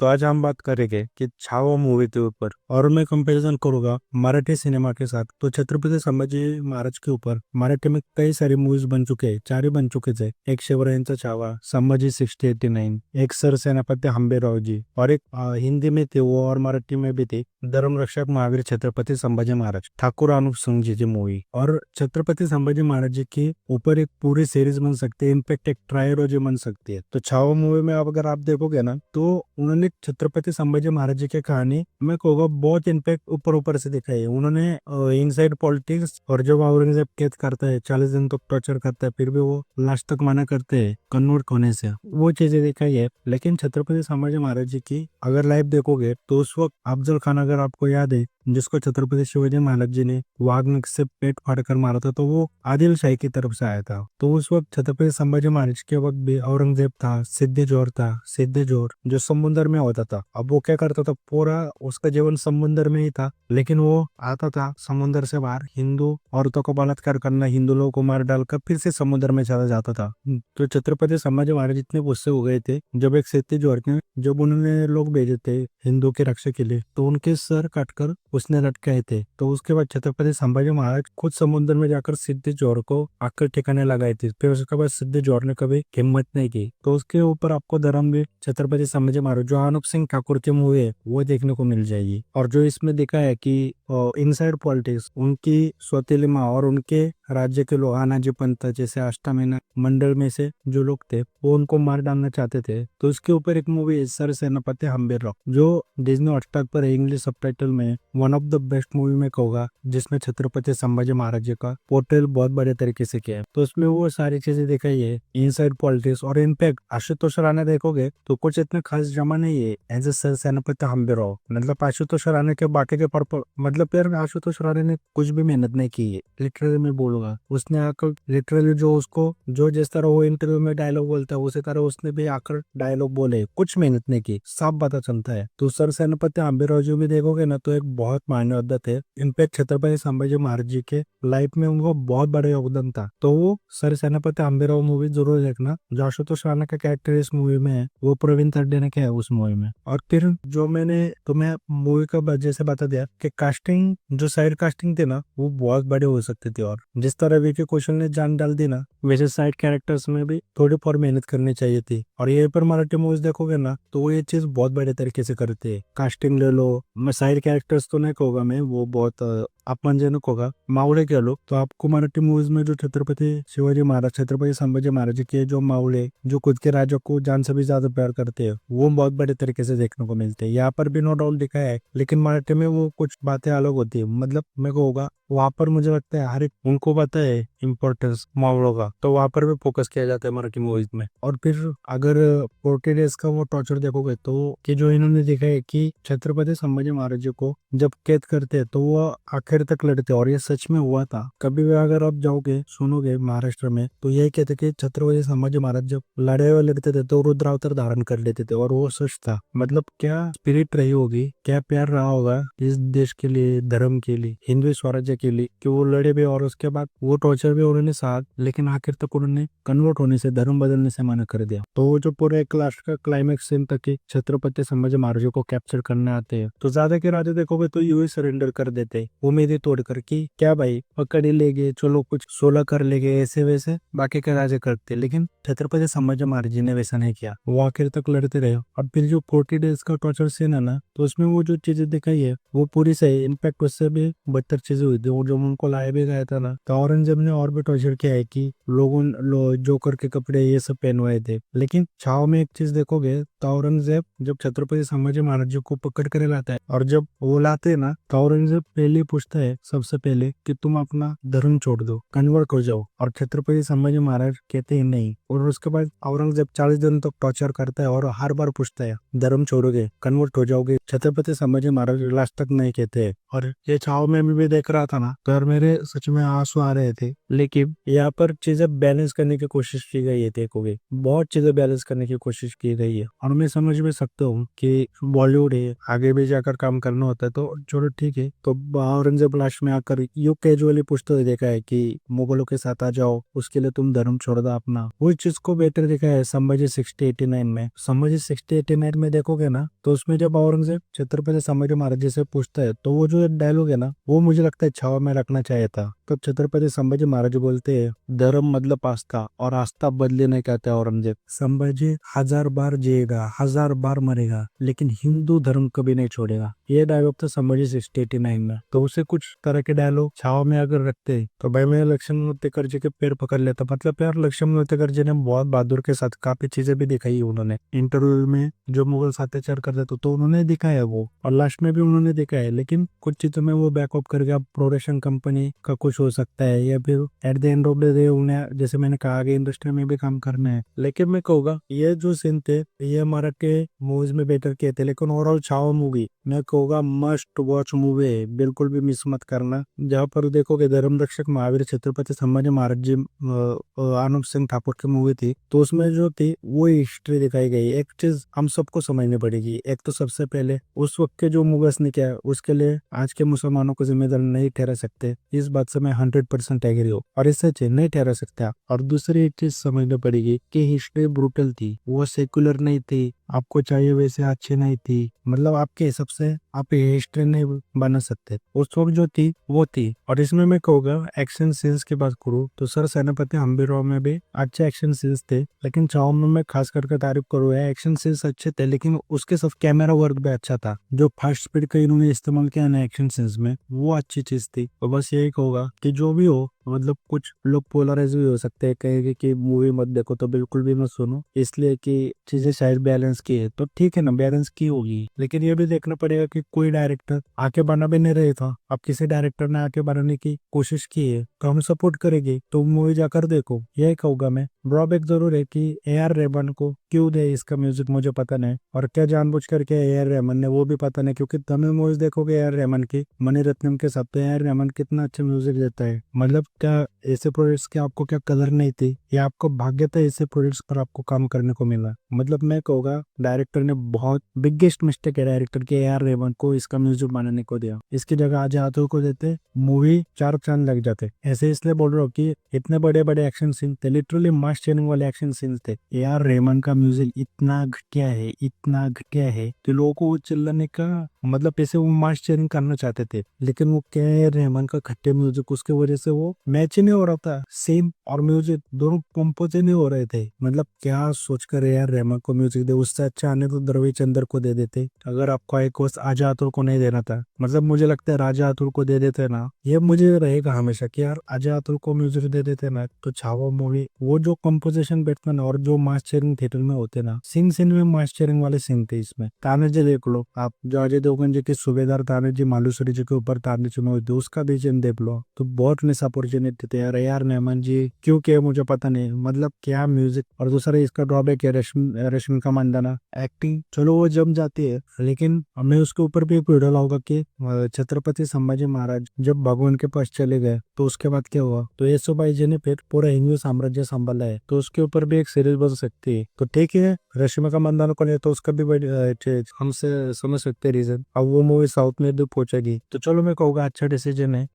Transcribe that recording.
तो आज हम बात करेंगे कि छावा मूवी के ऊपर और मैं कंपैरिजन करूंगा मराठी सिनेमा के साथ। तो छत्रपति संभाजी महाराज के ऊपर मराठी में कई सारी मूवीज बन चुके हैं, 4 ही बन चुके थे। एक शिवरायांचा छावा, संभाजी 6089, एक सर सेनापति हंबीरराव जी, और एक हिंदी में थे वो और मराठी में भी थे, धर्मरक्षक महावीर छत्रपति संभाजी महाराज, ठाकुर अनूप सिंह जी की मूवी। और छत्रपति संभाजी महाराज जी के ऊपर एक पूरी सीरीज बन सकती है, इनफेक्ट एक ट्रायलॉजी बन सकती है। तो छावा मूवी में अब अगर आप देखोगे ना तो उन्होंने छत्रपति संभाजी महाराज जी की कहानी मैं कहूँगा बहुत इनफेक्ट ऊपर ऊपर से दिखाई है। उन्होंने इनसाइड पॉलिटिक्स, और जब औरंगजेब कैद करता है, 40 दिन तक टॉर्चर करता है, फिर भी वो लास्ट तक मना करते हैं कन्वर्ट होने से, वो चीजें दिखाई है। लेकिन छत्रपति संभाजी महाराज जी की अगर लाइफ देखोगे तो उस वक्त अफजल खान, अगर आपको याद है, जिसको छत्रपति शिवाजी महाराज जी ने वाघनख से पेट फाड़कर मारा था, तो वो आदिल शाही की तरफ से आया था। तो उस वक्त छत्रपति संभाजी महाराज के वक्त भी औरंगजेब था, सिद्धेश्वर था, सिद्धेश्वर जो समुद्र में होता था। अब वो क्या करता था, पूरा उसका जीवन समुद्र में ही था, लेकिन वो आता था समुद्र से बाहर, हिंदू औरतों को बलात्कार करना, हिंदू लोगों को मार डालकर फिर से समुद्र में चला जाता था। तो छत्रपति संभाजी महाराज इतने गुस्से हो गए थे जब एक सिद्धेश्वर ने, जब उन्होंने लोग भेजे थे हिंदू की रक्षा के लिए, तो उनके सर काटकर उसने लटकाए थे। तो उसके बाद छत्रपति संभाजी महाराज खुद समुद्र में जाकर सिद्धेश्वर को आकर ठिकाने लगाए थे। फिर उसके बाद सिद्धेश्वर ने कभी हिम्मत नहीं की। तो उसके ऊपर आपको धर्मवीर छत्रपति संभाजी महाराज जो अनूप सिंह ठाकुर की मूवी है वो देखने को मिल जाएगी। और जो इसमें दिखा है कि इनसाइड पॉलिटिक्स, उनकी सौतेली माँ और उनके राज्य के लोग, आनाजी पंत जैसे अष्टमेना मंडल में से जो लोग थे वो उनको मार डालना चाहते थे। तो उसके ऊपर एक मूवी है सर सेनापति हंबीरराव, जो डिज्नी हॉटस्टार पर इंग्लिश सबटाइटल में one of the best movie में कहूंगा, जिसमें छत्रपति संभाजी महाराज जी का पोर्ट्रेल बहुत बड़े तरीके से किया है। तो उसमें वो सारी चीजें दिखाई है, इनसाइड पॉलिटिक्स। और इनफैक्ट आशुतोष राणा देखोगे तो कुछ इतना खास जमा नहीं है एज ए सर सेनापति हंबीरराव। मतलब आशुतोष राणा के बाकी के मतलब यार आशुतोष राणा ने कुछ भी मेहनत नहीं की है, लिटरली मैं बोलूंगा। उसने आकर लिटरली जो उसको जो जिस तरह वो इंटरव्यू में डायलॉग बोलता है उसी तरह उसने भी आकर डायलॉग बोले, कुछ मेहनत नहीं की, साफ पता चलता है। तो सर सेनापति हंबीरराव जी भी देखोगे ना तो एक बहुत मान्यता थे। इनफैक्ट छत्रपति संभाजी महाराज जी के लाइफ में उनको बहुत बड़ा योगदान था। तो वो सर सेनापति हंबीरराव मूवी जरूर देखना। जो आशुतोष राणा का कैरेक्टर इस मूवी में है वो प्रवीण तरडे ने किया है उस मूवी में। और फिर जो मैंने तुम्हें मूवी का वजह से बता दिया कि कास्टिंग, जो साइड कास्टिंग थी ना वो बहुत बड़े हो सकते थे। और जिस तरह विकी कौशल ने जान डाल दी ना, वैसे साइड कैरेक्टर्स में भी थोड़ी और मेहनत करनी चाहिए थी। और ये पर मराठी मूवीज देखोगे ना तो वो ये चीज बहुत बड़े तरीके से करते हैं। कास्टिंग ले लो, मैं साइड कैरेक्टर्स तो नहीं कहूंगा, मैं वो बहुत अपमानजनक होगा, मावळे कह लो। तो आपको मराठी मूवीज में जो छत्रपति शिवाजी महाराज, छत्रपति संभाजी महाराज के जो मावळे, जो खुद के राजा को जान से भी ज्यादा प्यार करते हैं, वो बहुत बड़े तरीके से देखने को मिलते हैं। यहाँ पर भी नो डाउट दिखा है, लेकिन मराठी में वो कुछ बातें अलग होती है। मतलब मैं कहूँगा वहां पर मुझे लगता है हर एक उनको पता है इम्पोर्टेंस मावड़ों का, तो वहां पर भी फोकस किया जाता है मराठी मूवीज में। और फिर अगर 40 डेज का वो टॉर्चर देखोगे तो कि जो इन्होंने देखा है कि छत्रपति संभाजी महाराज जी को जब कैद करते हैं तो वो आखिर तक लड़ते, और ये सच में हुआ था। कभी भी अगर आप जाओगे सुनोगे महाराष्ट्र में तो यही कहते कि छत्रपति संभाजी महाराज जब लड़ाई लड़ते थे तो रुद्रावतार धारण कर लेते थे, और वो सच था। मतलब क्या स्पिरिट रही होगी, क्या प्यार रहा होगा इस देश के लिए, धर्म के लिए, हिंदू स्वराज्य के लिए, कि वो लड़े भी और उसके बाद वो टॉर्चर भी उन्होंने साथ, लेकिन आखिर तक उन्होंने कन्वर्ट होने से, धर्म बदलने से मना कर दिया। तो वो जो पूरे एक लास्ट का क्लाइमेक्स सीन तक कि छत्रपति संभाजी महाराज को कैप्चर करने आते हैं, तो ज्यादा के राजा देखोगे तो यूं ही सरेंडर कर देते, उम्मीदें तोड़कर कि क्या भाई पकड़ ही लेंगे, चलो कुछ सोलह कर लेंगे, ऐसे वैसे बाकी के राजा करते। लेकिन छत्रपति संभाजी महाराज जी ने वैसा नहीं किया, वो आखिर तक लड़ते रहे। और फिर जो 40 डेज का टॉर्चर सीन है ना, तो उसमें वो जो चीजें दिखाई है वो पूरी सही, इनफैक्ट उससे भी बदतर चीजें हुई थी। वो जो उनको लाया भी गया था ना, तो औरंगजेब ने और भी टॉर्चर किया है कि लोगों जोकर के कपड़े ये सब पहनवाए थे। लेकिन छाव में एक चीज देखोगे तो औरंगजेब जब छत्रपति संभाजी महाराज जी को पकड़ कर लाता है, और जब वो लाते हैं ना तो औरंगजेब पहले पूछता है सबसे पहले कि तुम अपना धर्म छोड़ दो, कन्वर्ट हो जाओ। और छत्रपति संभाजी महाराज कहते हैं नहीं। और उसके बाद औरंगजेब 40 दिन तक टॉर्चर करता है और हर बार पूछता है धर्म छोड़ोगे, कन्वर्ट हो जाओगे। छत्रपति संभाजी महाराज लास्ट तक नहीं कहते। और ये छाव में भी देख रहा था ना तो यार मेरे सच में आंसू आ रहे थे। लेकिन यहाँ पर चीजें बैलेंस करने की कोशिश की गई है, देखोगे बहुत चीजें बैलेंस करने की कोशिश की गई है। और मैं समझ भी सकता हूँ कि बॉलीवुड है, आगे भी जाकर काम करना होता है, तो चलो ठीक है। तो औरंगजेब औरंगजेब लास्ट में आकर यू कैजुअली पूछते हुए देखा है कि मुगलों के साथ आ जाओ, उसके लिए तुम धर्म छोड़ दो अपना। वो चीज को बेटर देखा है संभाजी 6089 में। संभाजी 6089 में देखोगे ना, तो उसमें जब औरंगजेब छत्रपति संभाजी महाराज जी से पूछता है, तो वो जो डायलॉग है ना, वो मुझे लगता है छावा में रखना चाहिए था। तब छत्रपति संभाजी महाराज बोलते हैं, धर्म मतलब आस्था, और आस्था बदले नहीं कहते औरंगजेब। संभाजी 1000 बार जिएगा, 1000 बार मरेगा, लेकिन हिंदू धर्म कभी नहीं छोड़ेगा। ये डायलॉग था संभाजी 6089 में। तो उसे कुछ तरह के डायलॉग छावा में अगर रखते तो भाई मैं लक्ष्मण मुर्तेकर जी के पैर पकड़ लेता। मतलब यार लक्ष्मण मुर्तेकर जी ने बहुत बहादुर के साथ काफी चीजें भी दिखाई उन्होंने इंटरव्यू में। जो मुगल अत्याचार करते तो उन्होंने दिखाया वो, और लास्ट में भी उन्होंने दिखाया। लेकिन कुछ चीजों में वो बैकअप करके अब प्रोडक्शन कंपनी का कुछ हो सकता है, या फिर at the end of the day उन्हें, जैसे मैंने कहा, आगे इंडस्ट्री में भी काम करना है। लेकिन मैं कहूँगा ये जो सीन थे ये हमारा के मूवीज में बेटर किए थे। लेकिन ओवरऑल छावा मूवी मैं कहूँगा मस्ट वॉच मूवी है, बिल्कुल भी मिस मत करना। जहाँ पर देखोगे धर्म रक्षक महावीर छत्रपति संभाजी महाराज जी आनंद सिंह ठाकुर की मूवी थी, तो उसमें जो थी वो हिस्ट्री दिखाई गई। एक चीज हम सबको समझनी पड़ेगी, एक तो सबसे पहले उस वक्त के जो मुगल्स ने किया उसके लिए आज के मुसलमानों को जिम्मेदार नहीं ठहरा सकते। इस बात से मैं 100% एग्री हूँ, और इससे नहीं ठहरा सकता। और दूसरी एक चीज समझनी पड़ेगी कि हिस्ट्री ब्रूटल थी, वो सेकुलर नहीं थी, आपको चाहिए वैसे अच्छी नहीं थी। मतलब आपके हिसाब से आप हिस्ट्री नहीं बना सकते, उस वक्त जो थी वो थी। और इसमें मैं कहूँगा एक्शन सीन्स की बात करूँ तो सर सेनापति हम्बीरराव में भी अच्छे एक्शन सीन्स थे। लेकिन चाव में मैं खास करके तारीफ करूँ, एक्शन सीन्स अच्छे थे, लेकिन उसके साथ कैमरा वर्क भी अच्छा था। जो फास्ट स्पीड का इन्होंने इस्तेमाल किया ना एक्शन सीन्स में, वो अच्छी चीज थी। और बस यही कहूँगा कि जो भी हो, मतलब कुछ लोग पोलराइज भी हो सकते हैं, कहेंगे कि मूवी मत देखो, तो बिल्कुल भी मत सुनो, इसलिए कि चीजें शायद बैलेंस की है। तो ठीक है ना, बैलेंस की होगी, लेकिन ये भी देखना पड़ेगा कि कोई डायरेक्टर आके बना भी नहीं रहे था। अब किसी डायरेक्टर ने आके बनाने की कोशिश की है तो हम सपोर्ट करेंगे, तो मूवी जाकर देखो, यही कहूंगा मैं। ड्रॉबैक जरूर है कि AR रहमान को क्यों दे इसका म्यूजिक मुझे पता नहीं, और क्या जानबूझ करके AR रहमान ने, वो भी पता नहीं। क्योंकि तमिल मूवीज देखोगे AR रहमान की, मणिरत्नम के साथ, तो AR रहमान कितना अच्छा म्यूजिक देता है। मतलब क्या ऐसे प्रोजेक्ट्स की आपको क्या कदर नहीं थी, या आपको भाग्य था ऐसे प्रोजेक्ट्स पर आपको काम करने को मिला। मतलब मैं कहूँगा डायरेक्टर ने बहुत बिगेस्ट मिस्टेक है डायरेक्टर के AR रहमान को इसका म्यूजिक बनाने को दिया। इसकी जगह अजय आतुर को देते, मूवी 4 चांद लग जाते। ऐसे इसलिए बोल रहा हूँ कि इतने बड़े बड़े एक्शन सीन थे, लिटरली मास चेनिंग वाले एक्शन सीन थे। AR रहमान का म्यूजिक इतना घटिया है, इतना घटिया है कि लोगों को चिल्लाने का मतलब ऐसे वो मास चेनिंग करना चाहते थे, लेकिन वो AR रहमान का घटिया म्यूजिक, उसके वजह से वो मैच ही नहीं हो रहा था। सेम और म्यूजिक दोनों कंपोज नहीं हो रहे थे। मतलब क्या सोचकर AR रहमान को म्यूजिक दे, उससे अच्छा आने तो द्रवी चंद्र को दे देते। अगर आपको एक वर्ष आजा आतुर को नहीं देना था, मतलब मुझे लगता है राजा आतुर को दे देते ना, ये मुझे रहेगा हमेशा कि यार आजा आतुर को म्यूजिक दे देते ना, तो छावा मूवी वो जो कंपोजिशन बैठता ना, और जो मास शेयरिंग थिएटर में होते ना, सीन सीन में मास शेयरिंग वाले सीन थे इसमें। तानाजी देख लो आप, जो अजय देवगन जी के सूबेदार तानाजी मालूसरी जी के ऊपर तानाजी में होते, उसका बीजीएम देख लो, तो बहुत मिस अपॉर्चुनिटी थे यार। AR रहमान जी क्यों किया मुझे पता नहीं, मतलब क्या म्यूजिक। और दूसरा इसका ड्रॉबैक है रश्मिका मंदाना एक्टिंग, चलो वो जम जाती है, लेकिन मैं उसके ऊपर भी एक वीडियो लाऊंगा कि छत्रपति संभाजी महाराज जब भगवान के पास चले गए तो उसके बाद क्या हुआ। तो येसुबाई जी ने फिर पूरा हिंदू साम्राज्य संभाला है, तो उसके ऊपर भी एक सीरीज बन सकती है। तो ठीक है, रश्मिका मंदाना को नहीं तो उसका भी हमसे समझ सकते रीजन। अब वो मूवी साउथ में भी पहुंचेगी, तो चलो मैं कहूँगा अच्छा डिसीजन है।